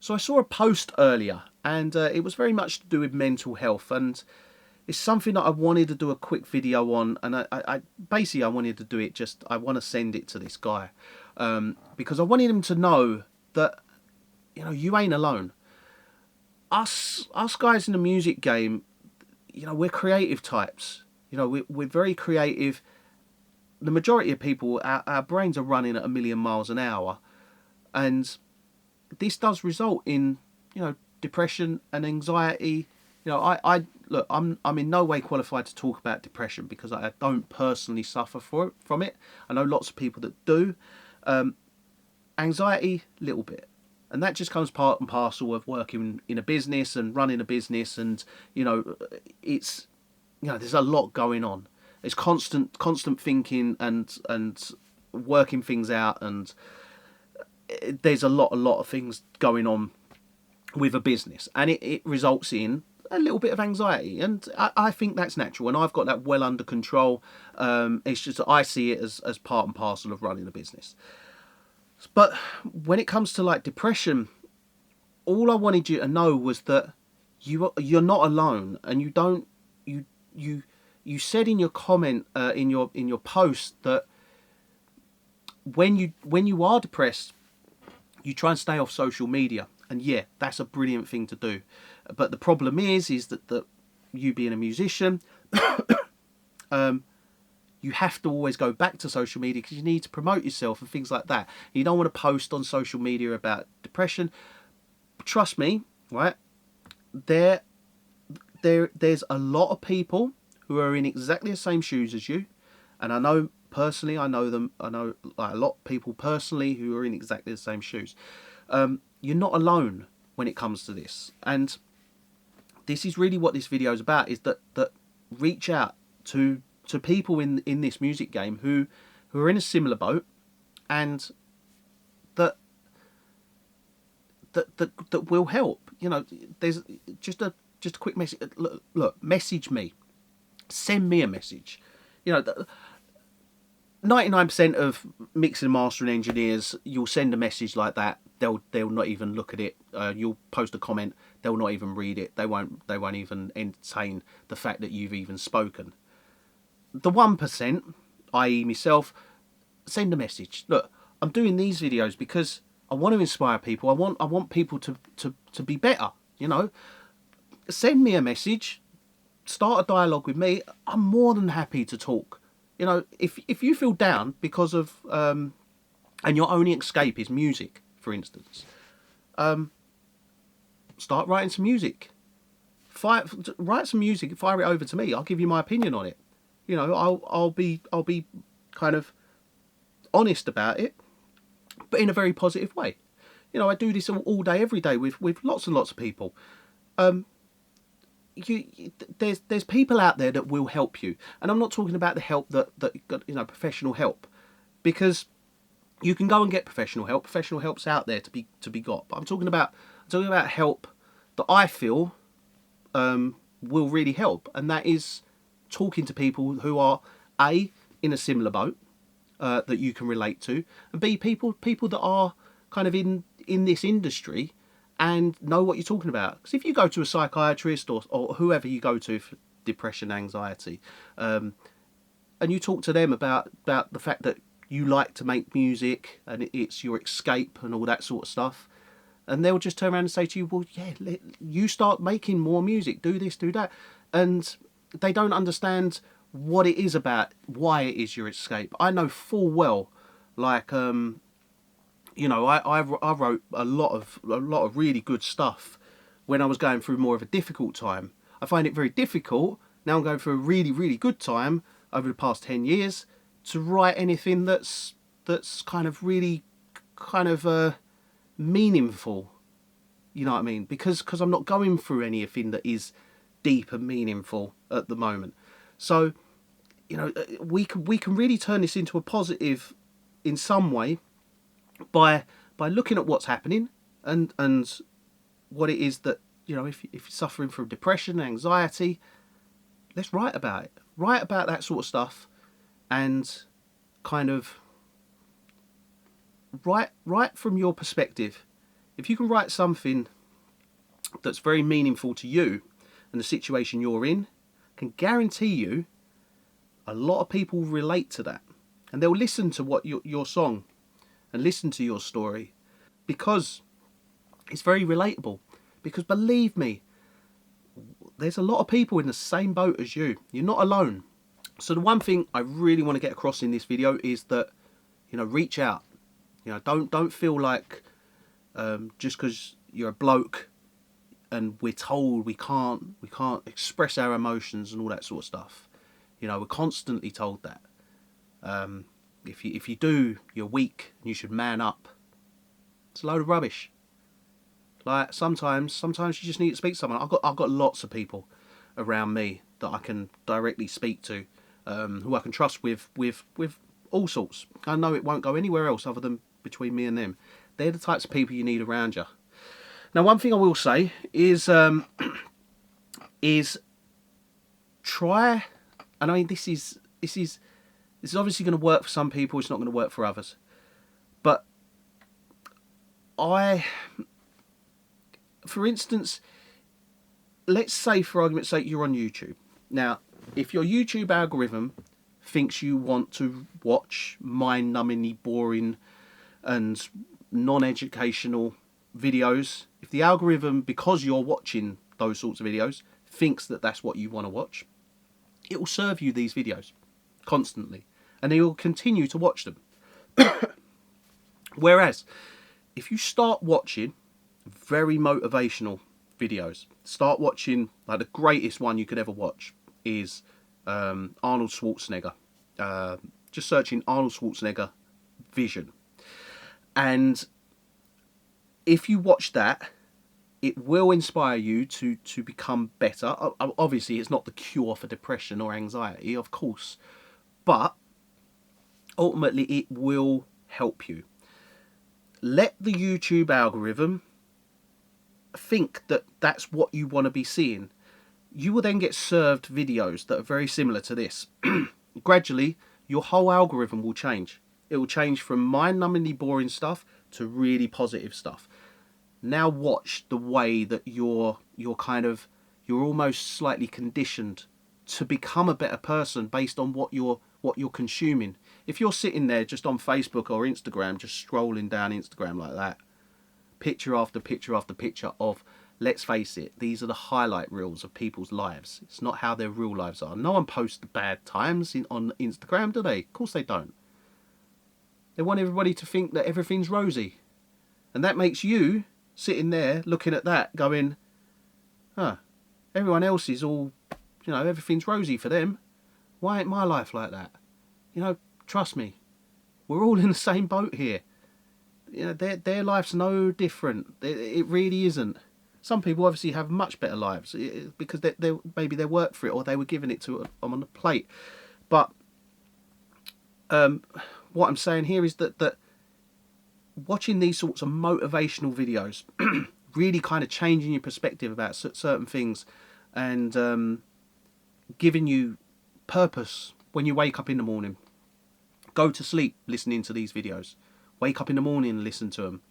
So I saw a post earlier, and it was very much to do with mental health, and it's something that I wanted to do a quick video on, and I basically I wanted to do it I want to send it to this guy, because I wanted him to know that, you know, you ain't alone. Us guys in the music game, you know, we're creative types. You know, we're very creative. The majority of people, our brains are running at 1,000,000 miles an hour, and this does result in, you know, depression and anxiety. You know, I look, I'm in no way qualified to talk about depression because I don't personally suffer from it. I know lots of people that do. Anxiety, little bit. And that just comes part and parcel of working in a business and running a business, and, you know, it's, you know, there's a lot going on. It's constant thinking and working things out, and there's a lot of things going on with a business, and it results in a little bit of anxiety, and I think that's natural, and I've got that well under control. It's just that I see it as part and parcel of running a business. But when it comes to like depression, all I wanted you to know was that you're not alone, and you said in your comment in your post that when you are depressed, you try and stay off social media, and yeah, that's a brilliant thing to do. But the problem is that you being a musician, you have to always go back to social media because you need to promote yourself and things like that. You don't want to post on social media about depression. Trust me, right? There's a lot of people who are in exactly the same shoes as you, and I know personally, I know like a lot of people personally who are in exactly the same shoes. You're not alone when it comes to this, and this is really what this video is about: is that reach out to people in this music game who are in a similar boat, and that will help. You know, there's just a quick message. Look, message me, send me a message. You know, 99% of mixing and mastering engineers, you'll send a message like that, they'll not even look at it. You'll post a comment, they'll not even read it. They won't even entertain the fact that you've even spoken. The 1%, i.e. myself, send a message. Look, I'm doing these videos because I want to inspire people. I want people to be better, you know. Send me a message, start a dialogue with me. I'm more than happy to talk. You know, if you feel down because of and your only escape is music, for instance, start writing some music. Write some music, fire it over to me. I'll give you my opinion on it. You know, I'll be kind of honest about it, but in a very positive way. You know, I do this all day, every day with lots and lots of people. There's people out there that will help you, and I'm not talking about the help that you know, professional help, because you can go and get professional help. Professional help's out there to be got. But I'm talking about help that I feel will really help, and that is talking to people who are A, in a similar boat that you can relate to, and B, people that are kind of in this industry and know what you're talking about. Because if you go to a psychiatrist or whoever you go to for depression, anxiety, and you talk to them about the fact that you like to make music and it's your escape and all that sort of stuff, and they'll just turn around and say to you, well, yeah, you start making more music, do this, do that. And they don't understand what it is about, why it is your escape. I know full well, like, you know, I wrote a lot of really good stuff when I was going through more of a difficult time. I find it very difficult now. I'm going through a really, really good time over the past 10 years to write anything that's kind of really kind of meaningful. You know what I mean? Because I'm not going through anything that is deep and meaningful at the moment. So, you know, we can really turn this into a positive in some way by looking at what's happening and what it is that, you know, if you're suffering from depression, anxiety, let's write about it. Write about that sort of stuff, and kind of write from your perspective. If you can write something that's very meaningful to you and the situation you're in, I can guarantee you a lot of people relate to that. And they'll listen to what your song and listen to your story because it's very relatable. Because believe me, there's a lot of people in the same boat as you. You're not alone. So the one thing I really want to get across in this video is that, reach out. Don't feel like just because you're a bloke and we're told we can't express our emotions and all that sort of stuff. We're constantly told that. If you do, you're weak and you should man up. It's a load of rubbish. Like sometimes you just need to speak to someone. I've got lots of people around me that I can directly speak to, who I can trust with all sorts. I know it won't go anywhere else other than between me and them. They're the types of people you need around you. Now, one thing I will say is try. And I mean, this is obviously going to work for some people. It's not going to work for others. But for instance, let's say for argument's sake you're on YouTube. Now, if your YouTube algorithm thinks you want to watch mind-numbingly boring and non-educational videos, if the algorithm, because you're watching those sorts of videos, thinks that that's what you want to watch, it will serve you these videos constantly, and you will continue to watch them. Whereas, if you start watching very motivational videos, start watching, like the greatest one you could ever watch is Arnold Schwarzenegger. Just searching Arnold Schwarzenegger vision. And if you watch that, it will inspire you to become better. Obviously, it's not the cure for depression or anxiety, of course. But ultimately, it will help you. Let the YouTube algorithm think that that's what you want to be seeing. You will then get served videos that are very similar to this. Gradually, your whole algorithm will change. It will change from mind-numbingly boring stuff to really positive stuff. Now watch the way that you're almost slightly conditioned to become a better person based on what you're consuming. If you're sitting there just on Facebook or Instagram, just scrolling down Instagram like that, picture after picture after picture of, let's face it, these are the highlight reels of people's lives. It's not how their real lives are. No one posts the bad times on Instagram, do they? Of course they don't. They want everybody to think that everything's rosy. And that makes you sitting there looking at that going, everyone else is all, everything's rosy for them. Why ain't my life like that? Trust me, we're all in the same boat here. Their life's no different. It really isn't. Some people obviously have much better lives because maybe they worked for it or they were given it to them on a plate. But what I'm saying here is that watching these sorts of motivational videos, really kind of changing your perspective about certain things and giving you purpose when you wake up in the morning. Go to sleep listening to these videos. Wake up in the morning and listen to them.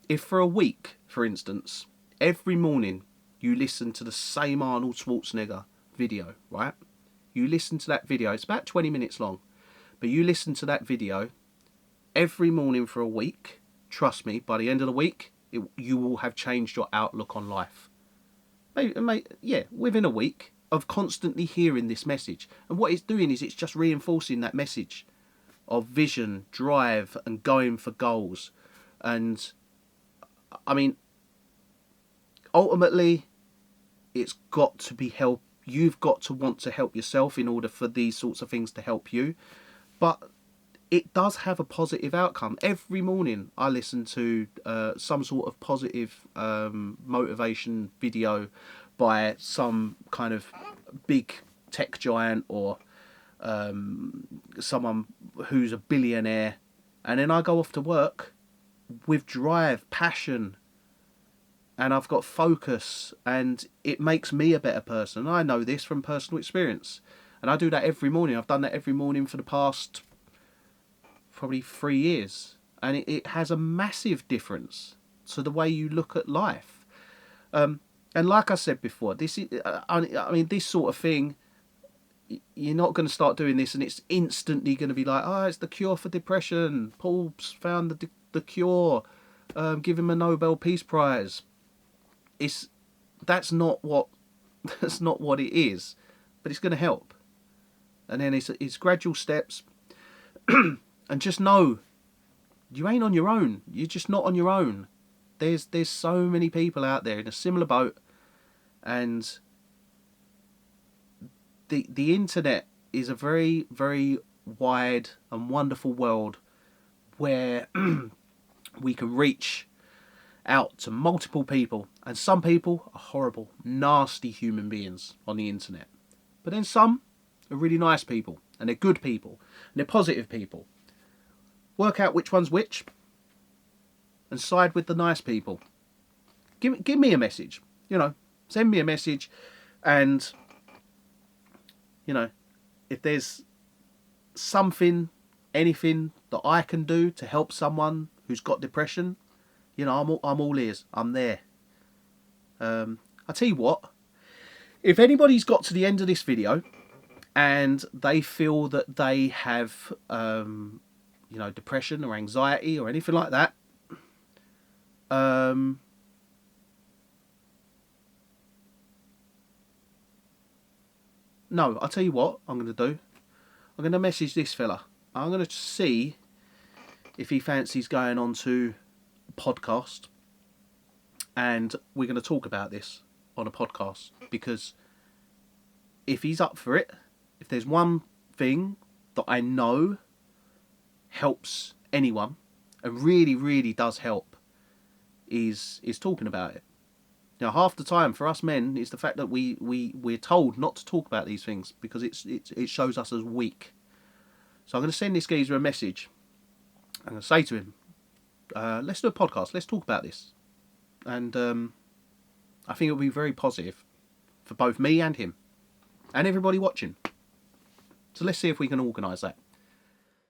If for a week, for instance, every morning you listen to the same Arnold Schwarzenegger video, right? You listen to that video, it's about 20 minutes long, but you listen to that video every morning for a week, trust me, by the end of the week, you will have changed your outlook on life. Within a week of constantly hearing this message. And what it's doing is it's just reinforcing that message of vision, drive, and going for goals. And I mean, ultimately, it's got to be help. You've got to want to help yourself in order for these sorts of things to help you. But it does have a positive outcome. Every morning I listen to some sort of positive motivation video by some kind of big tech giant or someone who's a billionaire, and then I go off to work with drive, passion, and I've got focus, and it makes me a better person. I know this from personal experience, and I do that every morning. I've done that every morning for the past probably 3 years, and it has a massive difference to the way you look at life. And like I said before, this is, I mean, this sort of thing, you're not going to start doing this and it's instantly going to be like, oh, it's the cure for depression. Paul's found the cure. Give him a Nobel Peace Prize. That's not what it is, but it's going to help. And then it's gradual steps, and just know you ain't on your own. You're just not on your own. There's so many people out there in a similar boat, and the internet is a very, very wide and wonderful world where we can reach out to multiple people, and some people are horrible, nasty human beings on the internet, but then some are really nice people, and they're good people, and they're positive people. Work out which one's which, and side with the nice people. Give me a message, send me a message, and if there's something, anything that I can do to help someone who's got depression, I'm all ears. I'm there. I tell you what, if anybody's got to the end of this video and they feel that they have depression or anxiety or anything like that, no, I'll tell you what I'm going to do. I'm going to message this fella. I'm going to see if he fancies going on to a podcast, and we're going to talk about this on a podcast, because if he's up for it, if there's one thing that I know helps anyone and really, really does help, is talking about it. Now, half the time for us men is the fact that we're told not to talk about these things because it shows us as weak. So I'm going to send this geezer a message. I'm going to say to him, let's do a podcast. Let's talk about this. And I think it'll be very positive for both me and him and everybody watching. So let's see if we can organise that.